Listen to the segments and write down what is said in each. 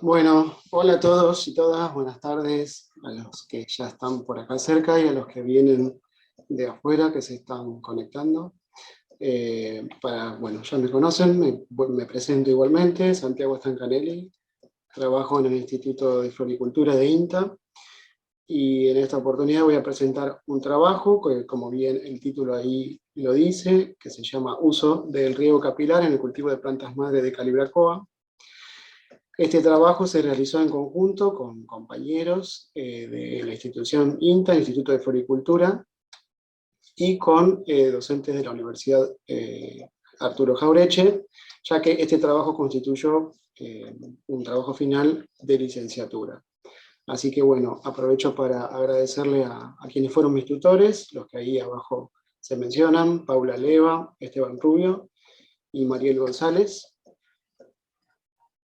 Bueno, hola a todos y todas, buenas tardes a los que ya están por acá cerca y a los que vienen de afuera, que se están conectando. Bueno, ya me conocen, me presento igualmente, Santiago Stancanelli, trabajo en el Instituto de Floricultura de INTA, y en esta oportunidad voy a presentar un trabajo, que como bien el título ahí lo dice, que se llama Uso del riego capilar en el cultivo de plantas madre de Calibrachoa. Este trabajo se realizó en conjunto con compañeros de la institución INTA, Instituto de Floricultura, y con docentes de la Universidad Arturo Jaureche, ya que este trabajo constituyó un trabajo final de licenciatura. Así que bueno, aprovecho para agradecerle a quienes fueron mis tutores, los que ahí abajo se mencionan: Paula Leva, Esteban Rubio y Mariel González.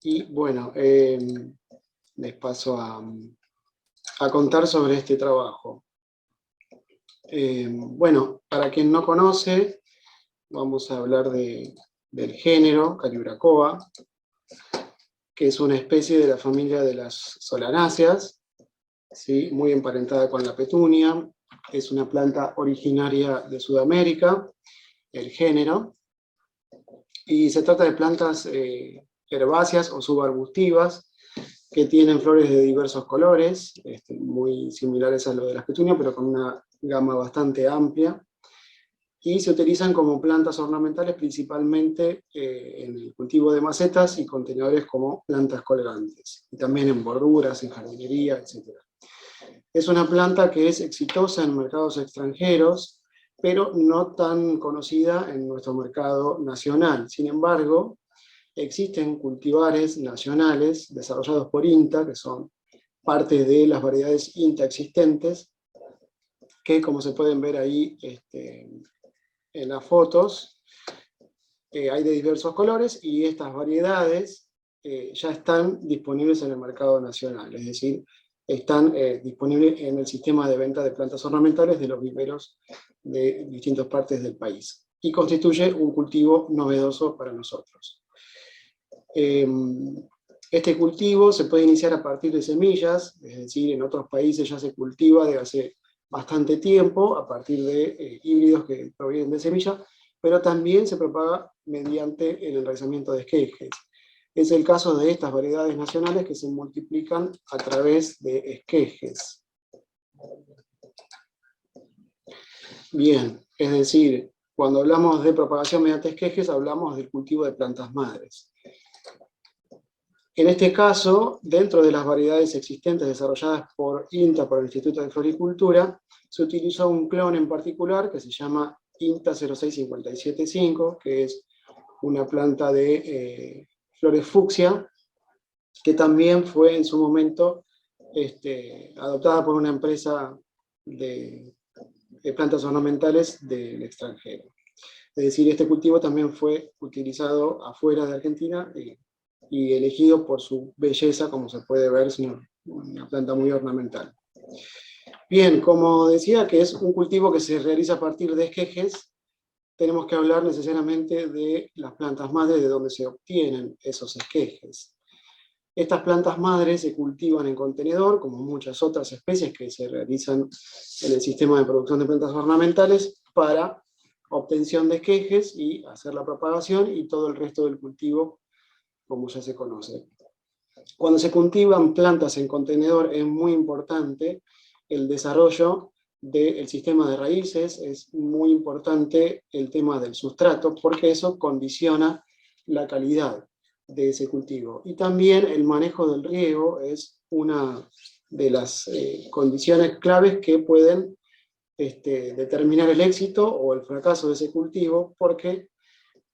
Y bueno, les paso a contar sobre este trabajo. Bueno, para quien no conoce, vamos a hablar del género Calibrachoa, que es una especie de la familia de las solanáceas, ¿sí? Muy emparentada con la petunia. Es una planta originaria de Sudamérica, el género, y se trata de plantas herbáceas o subarbustivas que tienen flores de diversos colores, muy similares a lo de las petunias, pero con una gama bastante amplia, y se utilizan como plantas ornamentales principalmente en el cultivo de macetas y contenedores como plantas colgantes, y también en borduras, en jardinería, etc. Es una planta que es exitosa en mercados extranjeros, pero no tan conocida en nuestro mercado nacional. Sin embargo, existen cultivares nacionales desarrollados por INTA, que son parte de las variedades INTA existentes, que como se pueden ver ahí en las fotos, hay de diversos colores, y estas variedades ya están disponibles en el mercado nacional, es decir, están disponibles en el sistema de venta de plantas ornamentales de los viveros de distintas partes del país, y constituye un cultivo novedoso para nosotros. Este cultivo se puede iniciar a partir de semillas, es decir, en otros países ya se cultiva desde hace bastante tiempo, a partir de híbridos que provienen de semillas, pero también se propaga mediante el enraizamiento de esquejes. Es el caso de estas variedades nacionales que se multiplican a través de esquejes. Bien, es decir, cuando hablamos de propagación mediante esquejes, hablamos del cultivo de plantas madres. En este caso, dentro de las variedades existentes desarrolladas por INTA, por el Instituto de Floricultura, se utilizó un clon en particular que se llama INTA 06575, que es una planta de flores fucsia, que también fue en su momento adoptada por una empresa de plantas ornamentales del extranjero. Es decir, este cultivo también fue utilizado afuera de Argentina y elegido por su belleza, como se puede ver, es una planta muy ornamental. Bien, como decía que es un cultivo que se realiza a partir de esquejes, tenemos que hablar necesariamente de las plantas madres, de donde se obtienen esos esquejes. Estas plantas madres se cultivan en contenedor, como muchas otras especies que se realizan en el sistema de producción de plantas ornamentales, para obtención de esquejes y hacer la propagación y todo el resto del cultivo, como ya se conoce. Cuando se cultivan plantas en contenedor es muy importante el desarrollo del sistema de raíces, es muy importante el tema del sustrato, porque eso condiciona la calidad de ese cultivo. Y también el manejo del riego es una de las condiciones claves que pueden determinar el éxito o el fracaso de ese cultivo, porque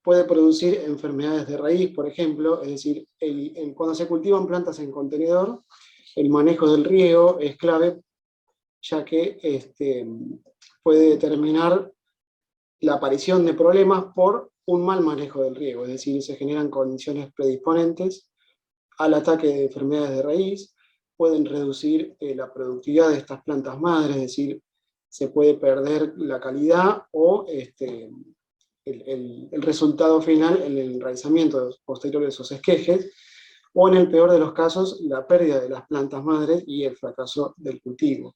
puede producir enfermedades de raíz, por ejemplo. Es decir, cuando se cultivan plantas en contenedor, el manejo del riego es clave, ya que puede determinar la aparición de problemas por un mal manejo del riego, es decir, se generan condiciones predisponentes al ataque de enfermedades de raíz, pueden reducir la productividad de estas plantas madres, es decir, se puede perder la calidad o el resultado final en el enraizamiento posterior de esos esquejes, o en el peor de los casos, la pérdida de las plantas madres y el fracaso del cultivo.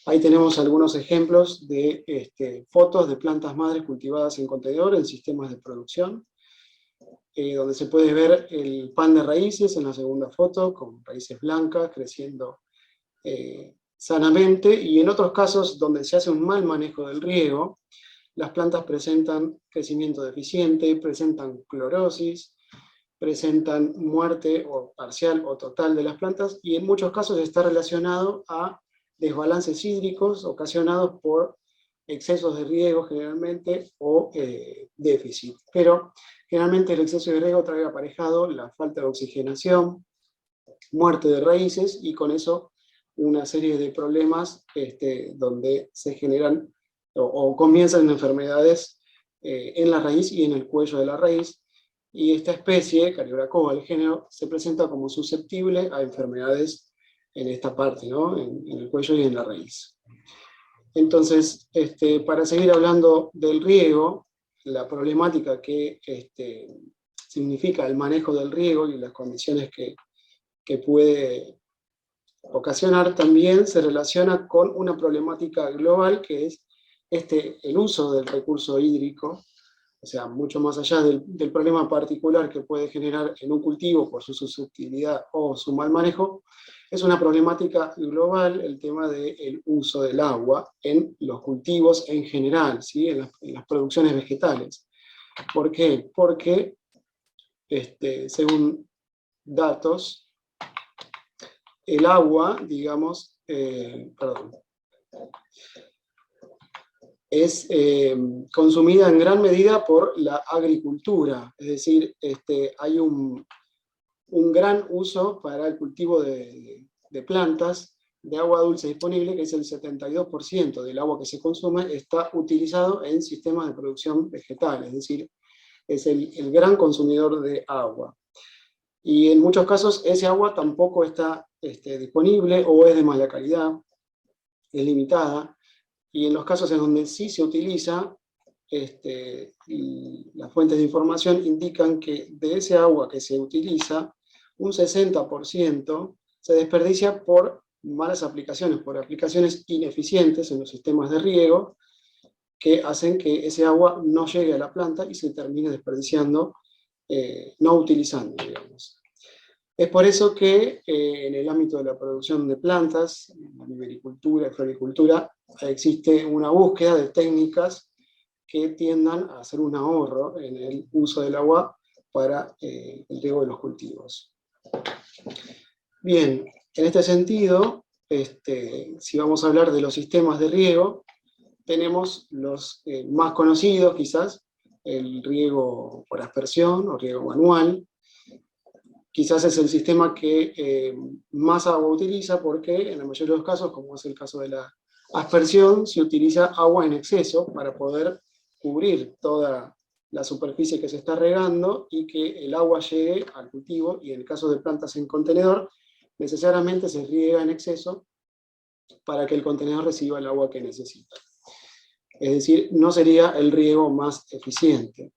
Ahí tenemos algunos ejemplos de fotos de plantas madres cultivadas en contenedor en sistemas de producción, donde se puede ver el pan de raíces en la segunda foto, con raíces blancas creciendo sanamente, y en otros casos donde se hace un mal manejo del riego, las plantas presentan crecimiento deficiente, presentan clorosis, presentan muerte o parcial o total de las plantas, y en muchos casos está relacionado a desbalances hídricos ocasionados por excesos de riego generalmente o déficit. Pero generalmente el exceso de riego trae aparejado la falta de oxigenación, muerte de raíces, y con eso una serie de problemas donde se generan o comienzan enfermedades en la raíz y en el cuello de la raíz, y esta especie, Cariobracoa, el género, se presenta como susceptible a enfermedades en esta parte, ¿no? En el cuello y en la raíz. Entonces, para seguir hablando del riego, la problemática que significa el manejo del riego y las condiciones que puede ocasionar, también se relaciona con una problemática global que es el uso del recurso hídrico, o sea, mucho más allá del problema particular que puede generar en un cultivo por su susceptibilidad o su mal manejo. Es una problemática global el tema del uso del agua en los cultivos en general, ¿sí? en las producciones vegetales. ¿Por qué? Porque, según datos, el agua, digamos, es consumida en gran medida por la agricultura, es decir, hay un gran uso para el cultivo de plantas de agua dulce disponible, que es el 72% del agua que se consume, está utilizado en sistemas de producción vegetal, es decir, es el gran consumidor de agua. Y en muchos casos ese agua tampoco está disponible o es de mala calidad, es limitada, y en los casos en donde sí se utiliza, las fuentes de información indican que de ese agua que se utiliza, un 60% se desperdicia por malas aplicaciones, por aplicaciones ineficientes en los sistemas de riego, que hacen que ese agua no llegue a la planta y se termine desperdiciando, no utilizando, digamos. Es por eso que en el ámbito de la producción de plantas, en la vivericultura, floricultura, existe una búsqueda de técnicas que tiendan a hacer un ahorro en el uso del agua para el riego de los cultivos. Bien, en este sentido, si vamos a hablar de los sistemas de riego, tenemos los más conocidos quizás, el riego por aspersión o riego manual. Quizás es el sistema que más agua utiliza porque en la mayoría de los casos, como es el caso de la aspersión, se utiliza agua en exceso para poder cubrir toda la superficie que se está regando y que el agua llegue al cultivo, y en el caso de plantas en contenedor, necesariamente se riega en exceso para que el contenedor reciba el agua que necesita. Es decir, no sería el riego más eficiente.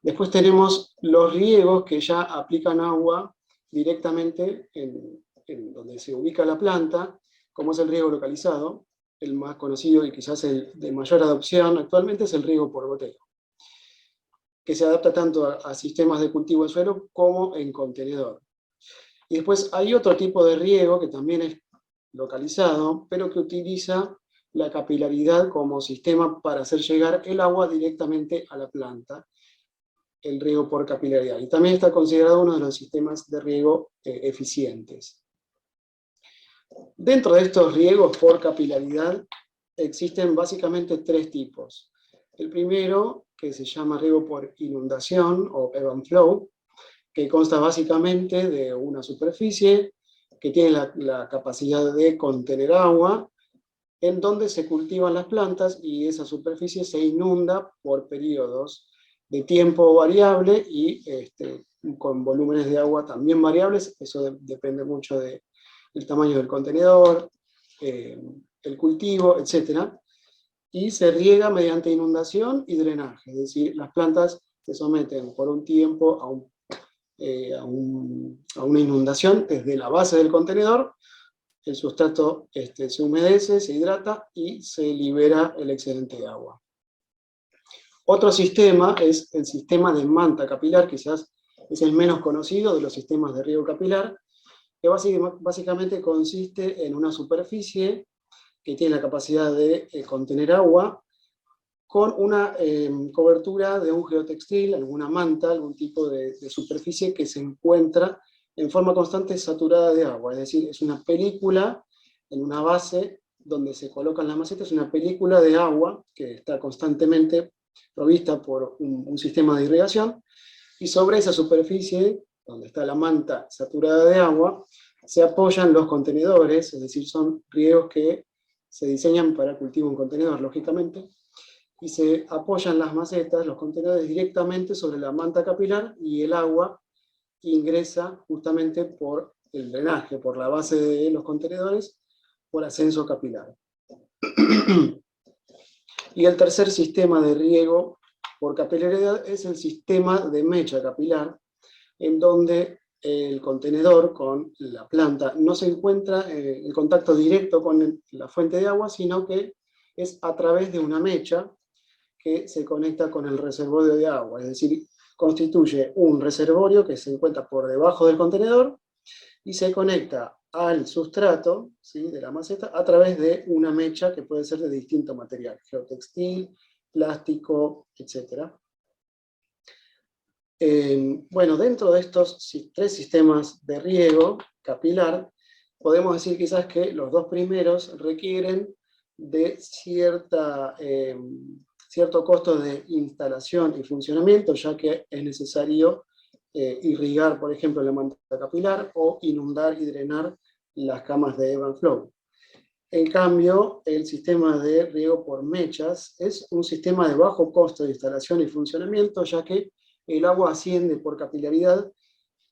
Después tenemos los riegos que ya aplican agua directamente en donde se ubica la planta, como es el riego localizado. El más conocido y quizás el de mayor adopción actualmente es el riego por goteo, que se adapta tanto a sistemas de cultivo en suelo como en contenedor. Y después hay otro tipo de riego que también es localizado, pero que utiliza la capilaridad como sistema para hacer llegar el agua directamente a la planta, el riego por capilaridad. Y también está considerado uno de los sistemas de riego eficientes. Dentro de estos riegos por capilaridad existen básicamente tres tipos. El primero, que se llama riego por inundación o ebb and flow, que consta básicamente de una superficie que tiene la capacidad de contener agua, en donde se cultivan las plantas y esa superficie se inunda por periodos de tiempo variable y con volúmenes de agua también variables. Eso depende mucho del tamaño del contenedor, el cultivo, etc. y se riega mediante inundación y drenaje, es decir, las plantas se someten por un tiempo a una inundación desde la base del contenedor, el sustrato se humedece, se hidrata y se libera el excedente de agua. Otro sistema es el sistema de manta capilar, quizás es el menos conocido de los sistemas de riego capilar, que básicamente consiste en una superficie que tiene la capacidad de contener agua, con una cobertura de un geotextil, alguna manta, algún tipo de superficie que se encuentra en forma constante saturada de agua. Es decir, es una película en una base donde se colocan las macetas, es una película de agua que está constantemente provista por un sistema de irrigación, y sobre esa superficie, donde está la manta saturada de agua, se apoyan los contenedores, es decir, son riegos que se diseñan para cultivo en contenedor, lógicamente, y se apoyan las macetas, los contenedores, directamente sobre la manta capilar, y el agua ingresa justamente por el drenaje, por la base de los contenedores, por ascenso capilar. Y el tercer sistema de riego por capilaridad es el sistema de mecha capilar, en donde el contenedor con la planta no se encuentra en contacto directo con la fuente de agua, sino que es a través de una mecha que se conecta con el reservorio de agua, es decir, constituye un reservorio que se encuentra por debajo del contenedor y se conecta al sustrato, ¿sí?, de la maceta a través de una mecha que puede ser de distinto material, geotextil, plástico, etc. Bueno, dentro de estos tres sistemas de riego capilar, podemos decir quizás que los dos primeros requieren de cierto costo de instalación y funcionamiento, ya que es necesario irrigar, por ejemplo, la manta capilar, o inundar y drenar las camas de ebb and flow. En cambio, el sistema de riego por mechas es un sistema de bajo costo de instalación y funcionamiento, ya que el agua asciende por capilaridad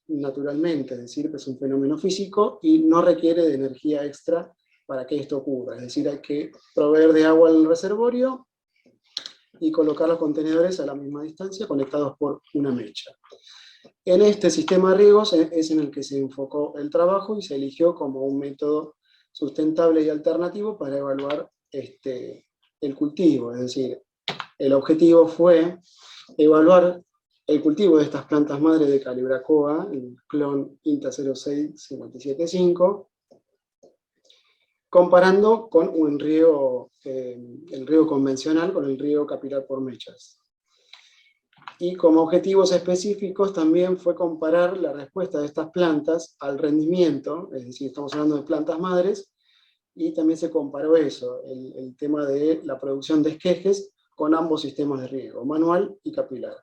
naturalmente, es decir, que es un fenómeno físico y no requiere de energía extra para que esto ocurra. Es decir, hay que proveer de agua al reservorio y colocar los contenedores a la misma distancia, conectados por una mecha. En este sistema de riegos es en el que se enfocó el trabajo y se eligió como un método sustentable y alternativo para evaluar el cultivo. Es decir, el objetivo fue evaluar el cultivo de estas plantas madre de Calibrachoa, el clon INTA 06575, comparando con el riego convencional, con el riego capilar por mechas. Y como objetivos específicos también fue comparar la respuesta de estas plantas al rendimiento, es decir, estamos hablando de plantas madres, y también se comparó eso, el tema de la producción de esquejes con ambos sistemas de riego, manual y capilar.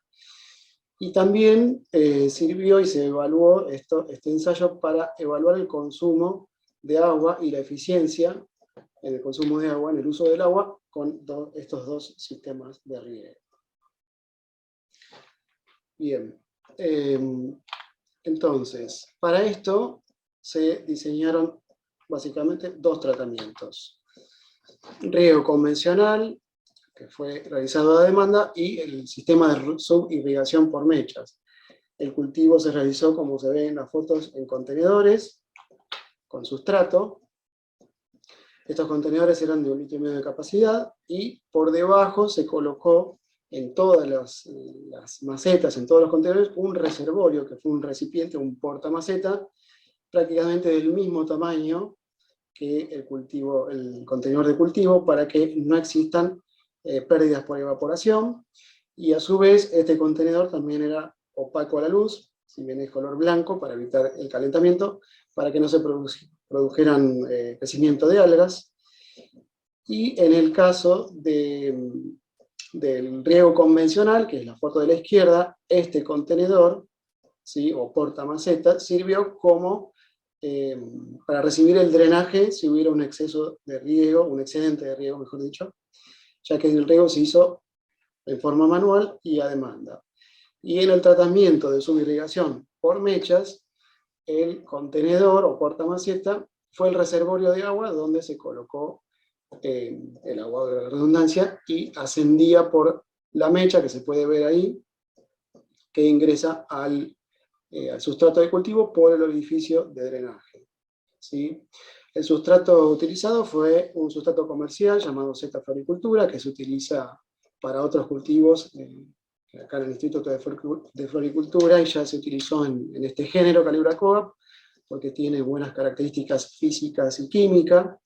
Y también sirvió y se evaluó este ensayo para evaluar el consumo de agua y la eficiencia en el consumo de agua, en el uso del agua, con estos dos sistemas de riego. Bien, entonces, para esto se diseñaron básicamente dos tratamientos. Riego convencional, que fue realizado a demanda, y el sistema de subirrigación por mechas. El cultivo se realizó, como se ve en las fotos, en contenedores, con sustrato. Estos contenedores eran de 1,5 litros de capacidad, y por debajo se colocó en todas las macetas, en todos los contenedores, un reservorio, que fue un recipiente, un portamaceta, prácticamente del mismo tamaño que el contenedor de cultivo, para que no existan pérdidas por evaporación, y a su vez este contenedor también era opaco a la luz, si bien es color blanco, para evitar el calentamiento, para que no se produjeran crecimiento de algas. Y en el caso del riego convencional, que es la foto de la izquierda, este contenedor, ¿sí?, o portamaceta, sirvió como para recibir el drenaje si hubiera un exceso de riego, un excedente de riego, mejor dicho, ya que el riego se hizo en forma manual y a demanda. Y en el tratamiento de subirrigación por mechas, el contenedor o portamaceta fue el reservorio de agua donde se colocó el agua de la redundancia, y ascendía por la mecha que se puede ver ahí, que ingresa al sustrato de cultivo por el orificio de drenaje. ¿Sí? El sustrato utilizado fue un sustrato comercial llamado Z Floricultura, que se utiliza para otros cultivos acá en el Instituto de Floricultura, y ya se utilizó en este género Calibra Coop, porque tiene buenas características físicas y químicas.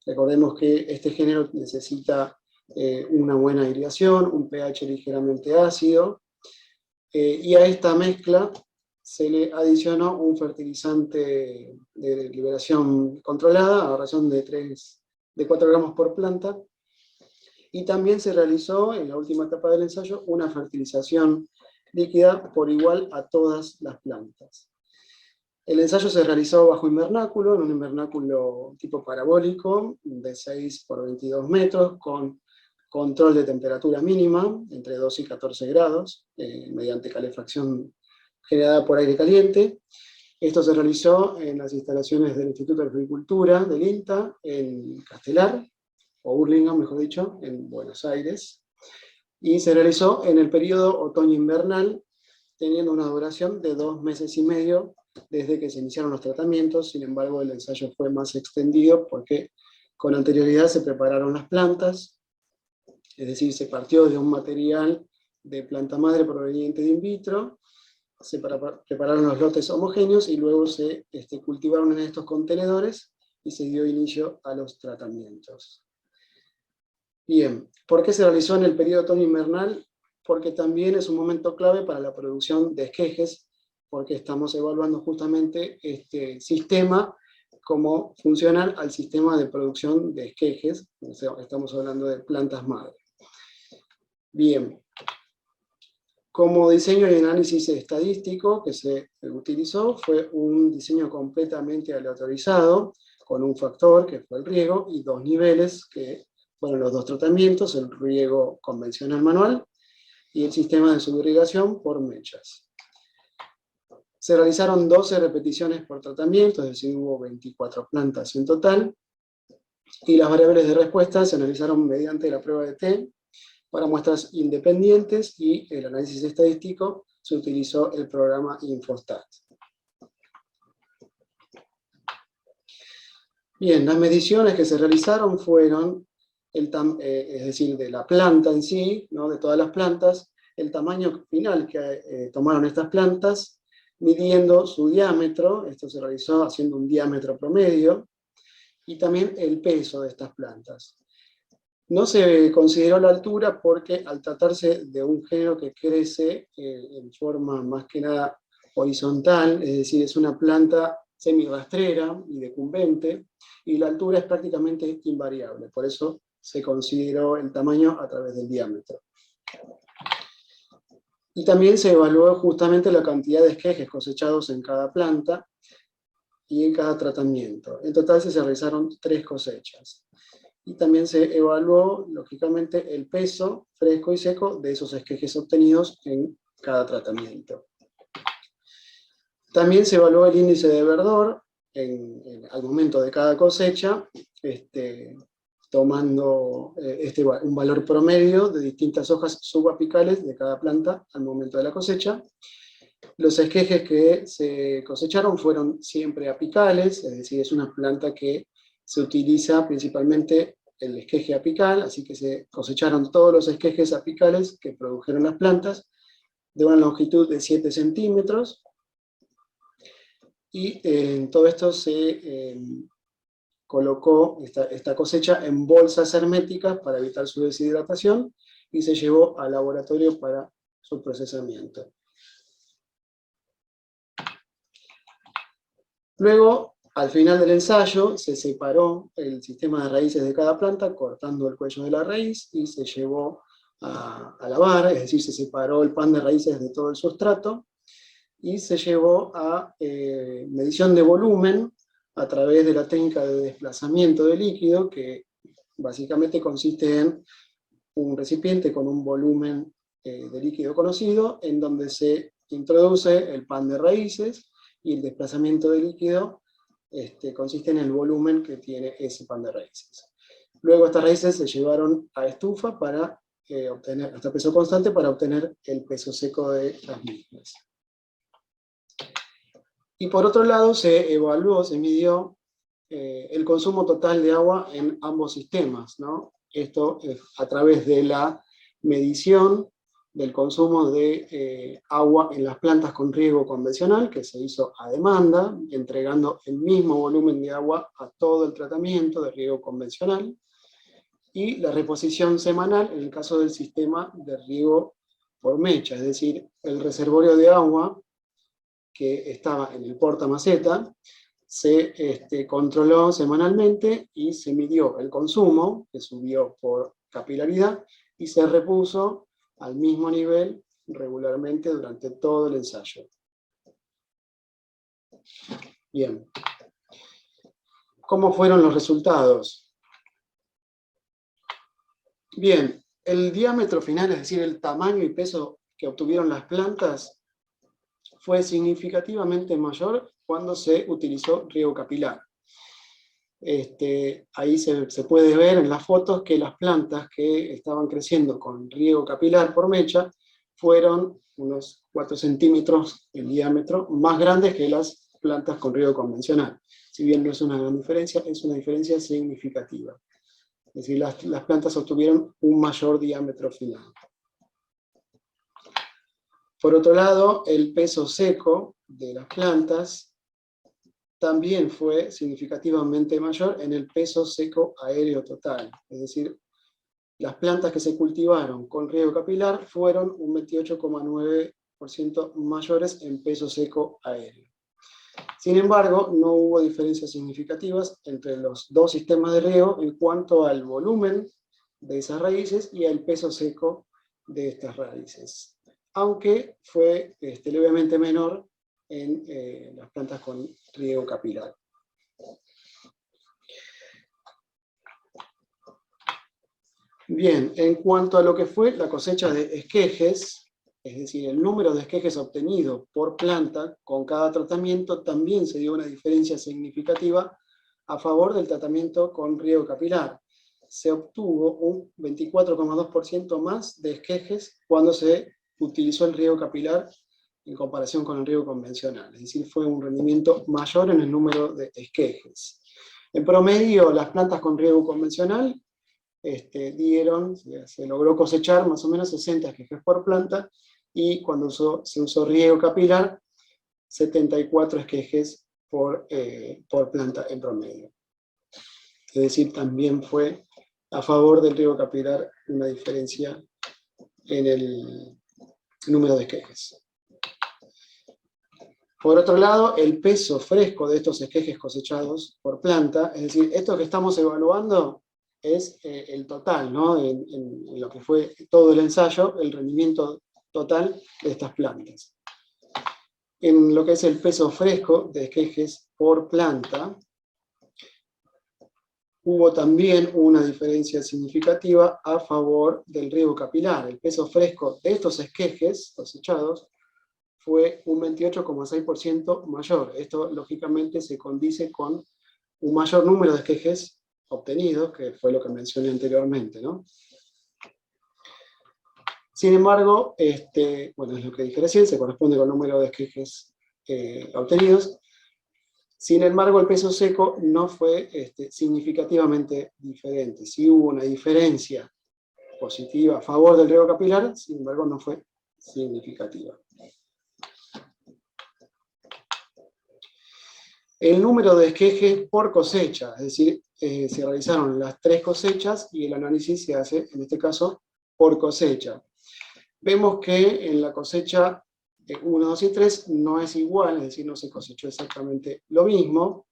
Recordemos que este género necesita una buena irrigación, un pH ligeramente ácido, y a esta mezcla se le adicionó un fertilizante de liberación controlada a razón de 4 gramos por planta, y también se realizó en la última etapa del ensayo una fertilización líquida por igual a todas las plantas. El ensayo se realizó bajo invernáculo, en un invernáculo tipo parabólico de 6 por 22 metros, con control de temperatura mínima, entre 2 y 14 grados, mediante calefacción generada por aire caliente. Esto se realizó en las instalaciones del Instituto de Agricultura del INTA, en Castelar, o Hurlingham, mejor dicho, en Buenos Aires, y se realizó en el periodo otoño-invernal, teniendo una duración de 2 meses y medio desde que se iniciaron los tratamientos. Sin embargo, el ensayo fue más extendido porque con anterioridad se prepararon las plantas, es decir, se partió de un material de planta madre proveniente de in vitro, se prepararon los lotes homogéneos y luego se cultivaron en estos contenedores y se dio inicio a los tratamientos. Bien, ¿por qué se realizó en el periodo otoño-invernal? Porque también es un momento clave para la producción de esquejes, porque estamos evaluando justamente este sistema como funcional al sistema de producción de esquejes, o sea, estamos hablando de plantas madre. Bien, como diseño y análisis estadístico que se utilizó fue un diseño completamente aleatorizado, con un factor que fue el riego y 2 niveles que fueron los 2 tratamientos, el riego convencional manual y el sistema de subirrigación por mechas. Se realizaron 12 repeticiones por tratamiento, es decir, hubo 24 plantas en total, y las variables de respuesta se analizaron mediante la prueba de T para muestras independientes, y el análisis estadístico se utilizó el programa Infostat. Bien, las mediciones que se realizaron fueron, es decir, de la planta en sí, ¿no? De todas las plantas, el tamaño final que tomaron estas plantas, midiendo su diámetro, esto se realizó haciendo un diámetro promedio, y también el peso de estas plantas. No se consideró la altura porque al tratarse de un género que crece en forma más que nada horizontal, es decir, es una planta semirrastrera y decumbente, y la altura es prácticamente invariable, por eso se consideró el tamaño a través del diámetro. Y también se evaluó justamente la cantidad de esquejes cosechados en cada planta y en cada tratamiento. En total se realizaron 3 cosechas. Y también se evaluó, lógicamente, el peso fresco y seco de esos esquejes obtenidos en cada tratamiento. También se evaluó el índice de verdor al momento de cada cosecha, tomando un valor promedio de distintas hojas subapicales de cada planta al momento de la cosecha. Los esquejes que se cosecharon fueron siempre apicales, es decir, es una planta que se utiliza principalmente el esqueje apical, así que se cosecharon todos los esquejes apicales que produjeron las plantas, de una longitud de 7 centímetros, y en todo esto se colocó esta cosecha en bolsas herméticas para evitar su deshidratación, y se llevó al laboratorio para su procesamiento. Luego, al final del ensayo, se separó el sistema de raíces de cada planta, cortando el cuello de la raíz, y se llevó a lavar, es decir, se separó el pan de raíces de todo el sustrato, y se llevó a medición de volumen a través de la técnica de desplazamiento de líquido, que básicamente consiste en un recipiente con un volumen de líquido conocido, en donde se introduce el pan de raíces, y el desplazamiento de líquido consiste en el volumen que tiene ese pan de raíces. Luego estas raíces se llevaron a estufa para obtener, hasta peso constante, para obtener el peso seco de las mismas. Y por otro lado se evaluó, se midió el consumo total de agua en ambos sistemas, ¿no? Esto a través de la medición del consumo de agua en las plantas con riego convencional, que se hizo a demanda, entregando el mismo volumen de agua a todo el tratamiento de riego convencional, y la reposición semanal en el caso del sistema de riego por mecha, es decir, el reservorio de agua que estaba en el portamaceta se controló semanalmente y se midió el consumo, que subió por capilaridad, y se repuso al mismo nivel regularmente durante todo el ensayo. Bien. ¿Cómo fueron los resultados? Bien, el diámetro final, es decir, el tamaño y peso que obtuvieron las plantas, fue significativamente mayor cuando se utilizó riego capilar. Ahí se puede ver en las fotos que las plantas que estaban creciendo con riego capilar por mecha fueron unos 4 centímetros en diámetro, más grandes que las plantas con riego convencional. Si bien no es una gran diferencia, es una diferencia significativa. Es decir, las plantas obtuvieron un mayor diámetro final. Por otro lado, el peso seco de las plantas también fue significativamente mayor en el peso seco aéreo total. Es decir, las plantas que se cultivaron con riego capilar fueron un 28,9% mayores en peso seco aéreo. Sin embargo, no hubo diferencias significativas entre los dos sistemas de riego en cuanto al volumen de esas raíces y al peso seco de estas raíces, aunque fue levemente menor en las plantas con riego capilar. Bien, en cuanto a lo que fue la cosecha de esquejes, es decir, el número de esquejes obtenido por planta con cada tratamiento, también se dio una diferencia significativa a favor del tratamiento con riego capilar. Se obtuvo un 24,2% más de esquejes cuando se utilizó el riego capilar en comparación con el riego convencional. Es decir, fue un rendimiento mayor en el número de esquejes. En promedio, las plantas con riego convencional se logró cosechar más o menos 60 esquejes por planta, y cuando se usó riego capilar, 74 esquejes por planta en promedio. Es decir, también fue a favor del riego capilar una diferencia en el número de esquejes. Por otro lado, el peso fresco de estos esquejes cosechados por planta, es decir, esto que estamos evaluando es el total, ¿no? En lo que fue todo el ensayo, el rendimiento total de estas plantas. En lo que es el peso fresco de esquejes por planta, hubo también una diferencia significativa a favor del riego capilar. El peso fresco de estos esquejes cosechados fue un 28,6% mayor. Esto, lógicamente, se condice con un mayor número de esquejes obtenidos, que fue lo que mencioné anteriormente, ¿no? Sin embargo, bueno, es lo que dije recién, se corresponde con el número de esquejes obtenidos. Sin embargo, el peso seco no fue significativamente diferente. Sí hubo una diferencia positiva a favor del riego capilar, sin embargo no fue significativa. El número de esquejes por cosecha, es decir, se realizaron las 3 cosechas y el análisis se hace, en este caso, por cosecha. Vemos que en la cosecha 1, 2 y 3 no es igual, es decir, no se cosechó exactamente lo mismo,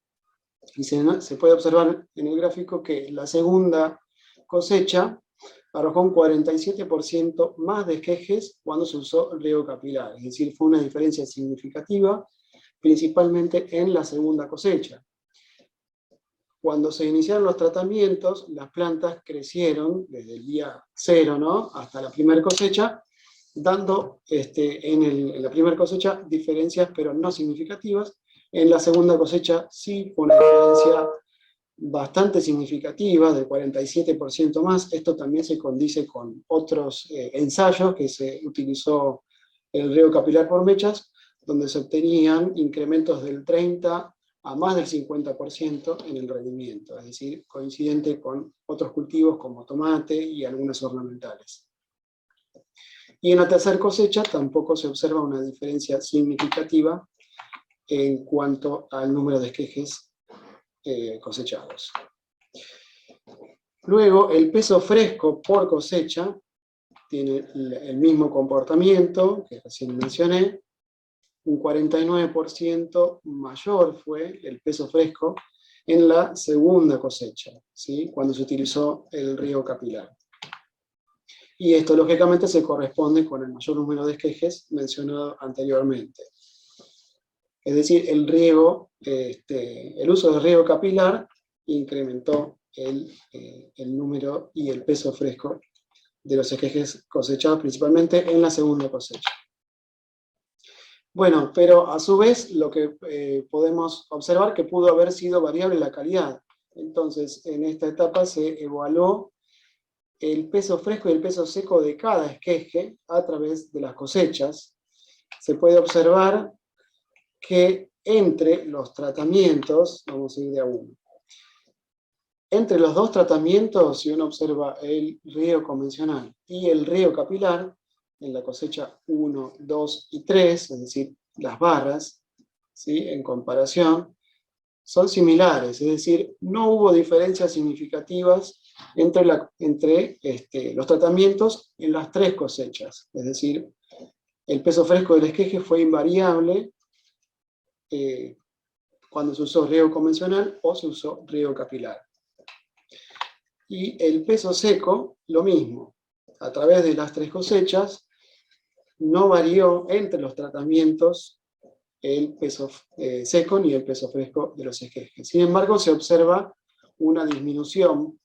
y se puede observar en el gráfico que la segunda cosecha arrojó un 47% más de esquejes cuando se usó riego capilar, es decir, fue una diferencia significativa, principalmente en la segunda cosecha. Cuando se iniciaron los tratamientos, las plantas crecieron desde el día 0, ¿no?, hasta la primera cosecha, dando en la primera cosecha diferencias, pero no significativas. En la segunda cosecha sí fue una diferencia bastante significativa, del 47% más. Esto también se condice con otros ensayos que se utilizó el riego capilar por mechas, donde se obtenían incrementos del 30 a más del 50% en el rendimiento, es decir, coincidente con otros cultivos como tomate y algunas ornamentales. Y en la tercera cosecha tampoco se observa una diferencia significativa en cuanto al número de esquejes cosechados. Luego, el peso fresco por cosecha tiene el mismo comportamiento que recién mencioné. Un 49% mayor fue el peso fresco en la segunda cosecha, ¿sí? Cuando se utilizó el riego capilar. Y esto, lógicamente, se corresponde con el mayor número de esquejes mencionado anteriormente. Es decir, el uso del riego capilar incrementó el número y el peso fresco de los esquejes cosechados, principalmente en la segunda cosecha. Bueno, pero a su vez lo que podemos observar que pudo haber sido variable la calidad. Entonces, en esta etapa se evaluó el peso fresco y el peso seco de cada esqueje a través de las cosechas. Se puede observar que entre los tratamientos, vamos a ir de a uno, entre los dos tratamientos, si uno observa el riego convencional y el riego capilar, en la cosecha 1, 2 y 3, es decir, las barras, ¿sí? En comparación, son similares, es decir, no hubo diferencias significativas entre los tratamientos en las tres cosechas, es decir, el peso fresco del esqueje fue invariable cuando se usó riego convencional o se usó riego capilar. Y el peso seco, lo mismo, a través de las tres cosechas, no varió entre los tratamientos el peso seco ni el peso fresco de los esquejes. Sin embargo, se observa una disminución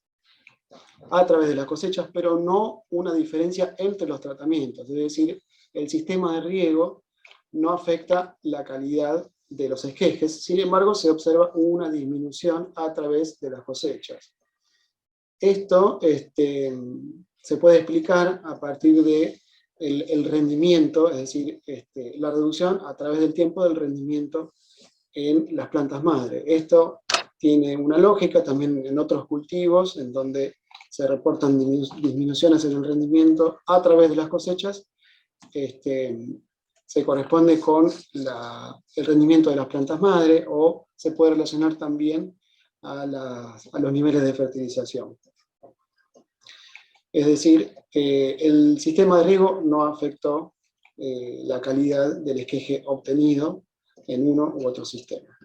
a través de las cosechas, pero no una diferencia entre los tratamientos. Es decir, el sistema de riego no afecta la calidad de los esquejes, sin embargo, se observa una disminución a través de las cosechas. Esto se puede explicar a partir de el rendimiento, es decir, la reducción a través del tiempo del rendimiento en las plantas madre. Esto tiene una lógica también en otros cultivos, en donde se reportan disminuciones en el rendimiento a través de las cosechas, se corresponde con el rendimiento de las plantas madre, o se puede relacionar también a los niveles de fertilización. Es decir, el sistema de riego no afectó la calidad del esqueje obtenido en uno u otro sistema.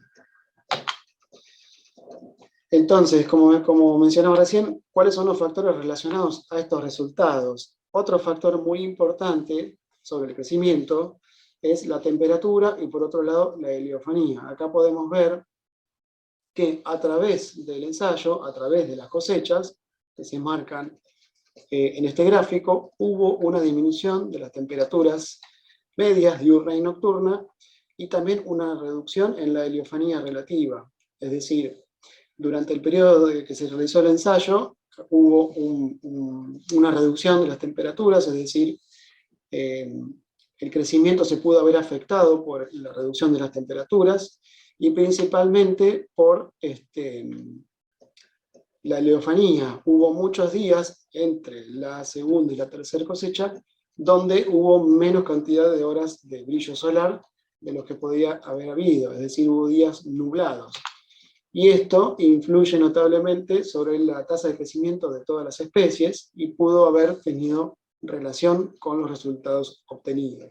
Entonces, como mencionaba recién, ¿cuáles son los factores relacionados a estos resultados? Otro factor muy importante sobre el crecimiento es la temperatura y, por otro lado, la heliofanía. Acá podemos ver que a través del ensayo, a través de las cosechas, que se marcan en este gráfico, hubo una disminución de las temperaturas medias, diurna y nocturna, y también una reducción en la heliofanía relativa. Es decir, durante el periodo en que se realizó el ensayo, hubo una reducción de las temperaturas, es decir, el crecimiento se pudo haber afectado por la reducción de las temperaturas, y principalmente por la heliofanía. Hubo muchos días entre la segunda y la tercera cosecha donde hubo menos cantidad de horas de brillo solar de lo que podía haber habido, es decir, hubo días nublados. Y esto influye notablemente sobre la tasa de crecimiento de todas las especies y pudo haber tenido relación con los resultados obtenidos.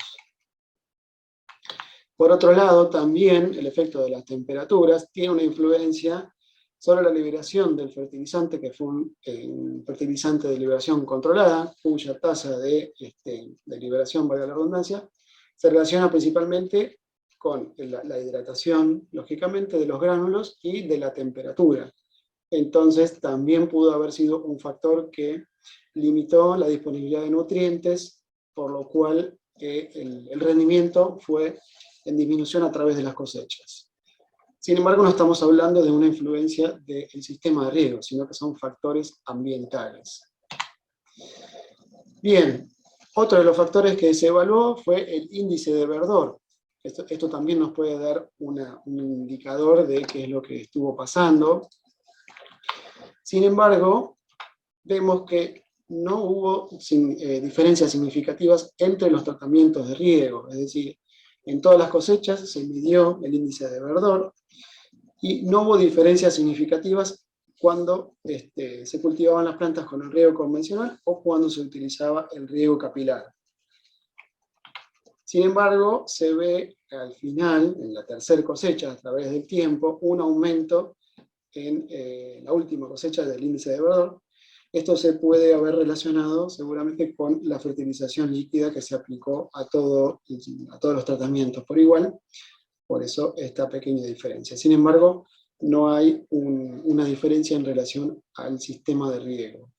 Por otro lado, también el efecto de las temperaturas tiene una influencia sobre la liberación del fertilizante, que fue un fertilizante de liberación controlada, cuya tasa de liberación, valga la redundancia, se relaciona principalmente con la hidratación, lógicamente, de los gránulos y de la temperatura. Entonces, también pudo haber sido un factor que limitó la disponibilidad de nutrientes, por lo cual el rendimiento fue en disminución a través de las cosechas. Sin embargo, no estamos hablando de una influencia del sistema de riego, sino que son factores ambientales. Bien, otro de los factores que se evaluó fue el índice de verdor. Esto también nos puede dar un indicador de qué es lo que estuvo pasando. Sin embargo, vemos que no hubo diferencias significativas entre los tratamientos de riego, es decir, en todas las cosechas se midió el índice de verdor y no hubo diferencias significativas cuando se cultivaban las plantas con el riego convencional o cuando se utilizaba el riego capilar. Sin embargo, se ve al final, en la tercera cosecha, a través del tiempo, un aumento en la última cosecha del índice de verdor. Esto se puede haber relacionado seguramente con la fertilización líquida que se aplicó a todos los tratamientos por igual, por eso esta pequeña diferencia. Sin embargo, no hay una diferencia en relación al sistema de riego.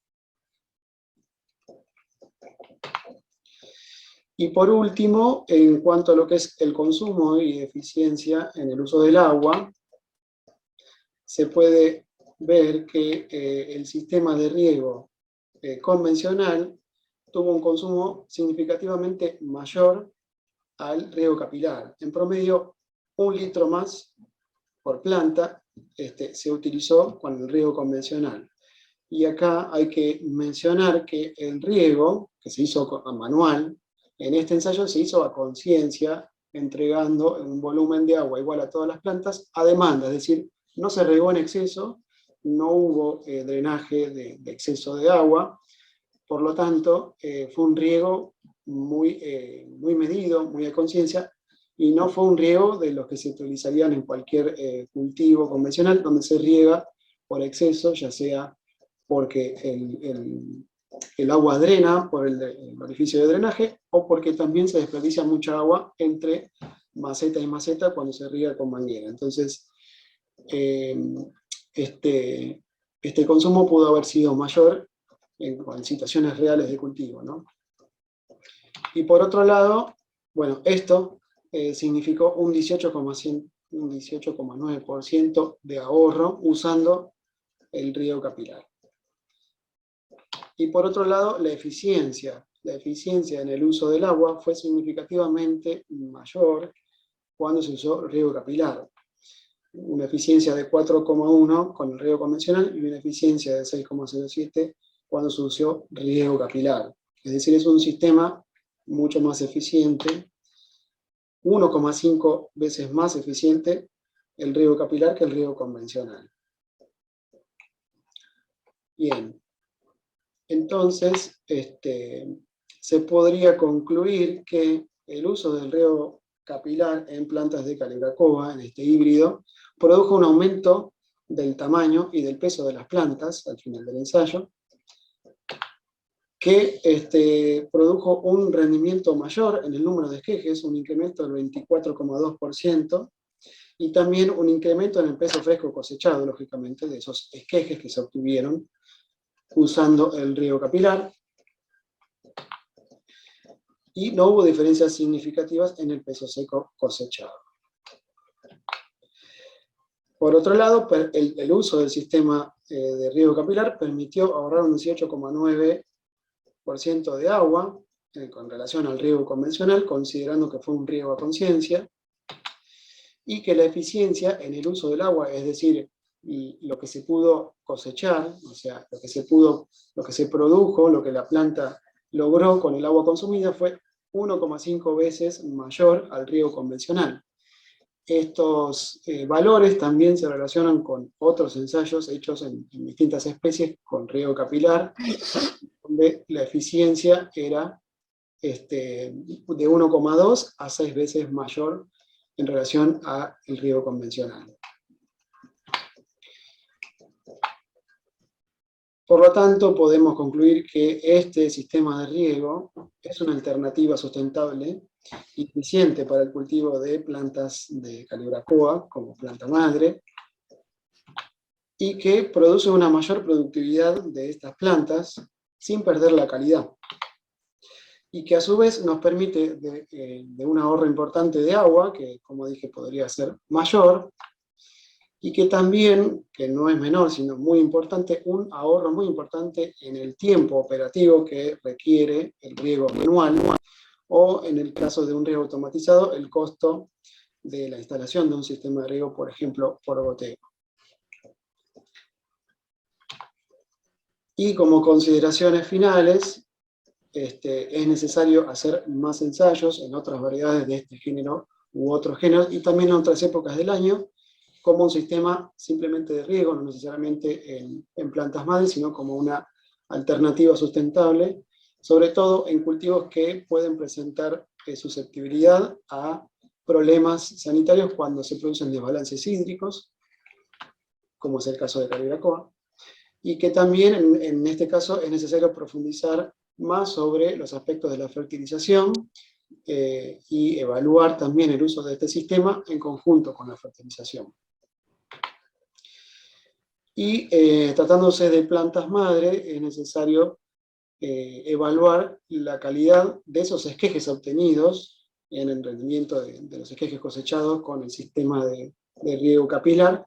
Y por último, en cuanto a lo que es el consumo y eficiencia en el uso del agua, se puede ver que el sistema de riego convencional tuvo un consumo significativamente mayor al riego capilar. En promedio, 1 litro más por planta se utilizó con el riego convencional. Y acá hay que mencionar que el riego, que se hizo manual, en este ensayo se hizo a conciencia, entregando un volumen de agua igual a todas las plantas a demanda, es decir, no se regó en exceso, no hubo drenaje de exceso de agua, por lo tanto, fue un riego muy medido, muy a conciencia, y no fue un riego de los que se utilizarían en cualquier cultivo convencional, donde se riega por exceso, ya sea porque el agua drena por el orificio de drenaje, o porque también se desperdicia mucha agua entre maceta y maceta cuando se riega con manguera. Entonces, este consumo pudo haber sido mayor en situaciones reales de cultivo, ¿no? Y por otro lado, bueno, esto significó un 18,9% de ahorro usando el riego capilar. Y por otro lado, la eficiencia en el uso del agua fue significativamente mayor cuando se usó riego capilar. Una eficiencia de 4,1 con el riego convencional y una eficiencia de 6,07 cuando se usó riego capilar. Es decir, es un sistema mucho más eficiente, 1,5 veces más eficiente el riego capilar que el riego convencional. Bien, entonces se podría concluir que el uso del riego capilar en plantas de Calibrachoa, en este híbrido, produjo un aumento del tamaño y del peso de las plantas al final del ensayo, que produjo un rendimiento mayor en el número de esquejes, un incremento del 24,2%, y también un incremento en el peso fresco cosechado, lógicamente, de esos esquejes que se obtuvieron usando el riego capilar, y no hubo diferencias significativas en el peso seco cosechado. Por otro lado, el uso del sistema de riego capilar permitió ahorrar un 18,9% de agua con relación al riego convencional, considerando que fue un riego a conciencia, y que la eficiencia en el uso del agua, es decir, lo que se pudo cosechar, o sea, lo que se produjo, lo que la planta logró con el agua consumida fue 1,5 veces mayor al riego convencional. Estos valores también se relacionan con otros ensayos hechos en distintas especies con riego capilar, donde la eficiencia era de 1,2 a 6 veces mayor en relación al riego convencional. Por lo tanto, podemos concluir que este sistema de riego es una alternativa sustentable y eficiente para el cultivo de plantas de Calibrachoa como planta madre, y que produce una mayor productividad de estas plantas sin perder la calidad. Y que a su vez nos permite de un ahorro importante de agua, que como dije podría ser mayor, y que también, que no es menor, sino muy importante, un ahorro muy importante en el tiempo operativo que requiere el riego manual, o en el caso de un riego automatizado, el costo de la instalación de un sistema de riego, por ejemplo, por goteo. Y como consideraciones finales, es necesario hacer más ensayos en otras variedades de este género u otros géneros, y también en otras épocas del año, como un sistema simplemente de riego, no necesariamente en plantas madres, sino como una alternativa sustentable, sobre todo en cultivos que pueden presentar susceptibilidad a problemas sanitarios cuando se producen desbalances hídricos, como es el caso de Caribracoa, y que también en este caso es necesario profundizar más sobre los aspectos de la fertilización y evaluar también el uso de este sistema en conjunto con la fertilización. Y tratándose de plantas madre, es necesario evaluar la calidad de esos esquejes obtenidos en el rendimiento de los esquejes cosechados con el sistema de riego capilar,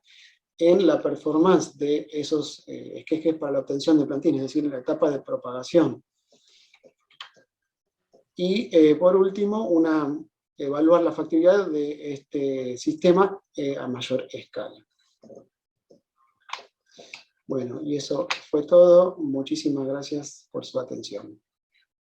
en la performance de esos esquejes para la obtención de plantines, es decir, en la etapa de propagación. Y por último, evaluar la factibilidad de este sistema a mayor escala. Bueno, y eso fue todo. Muchísimas gracias por su atención.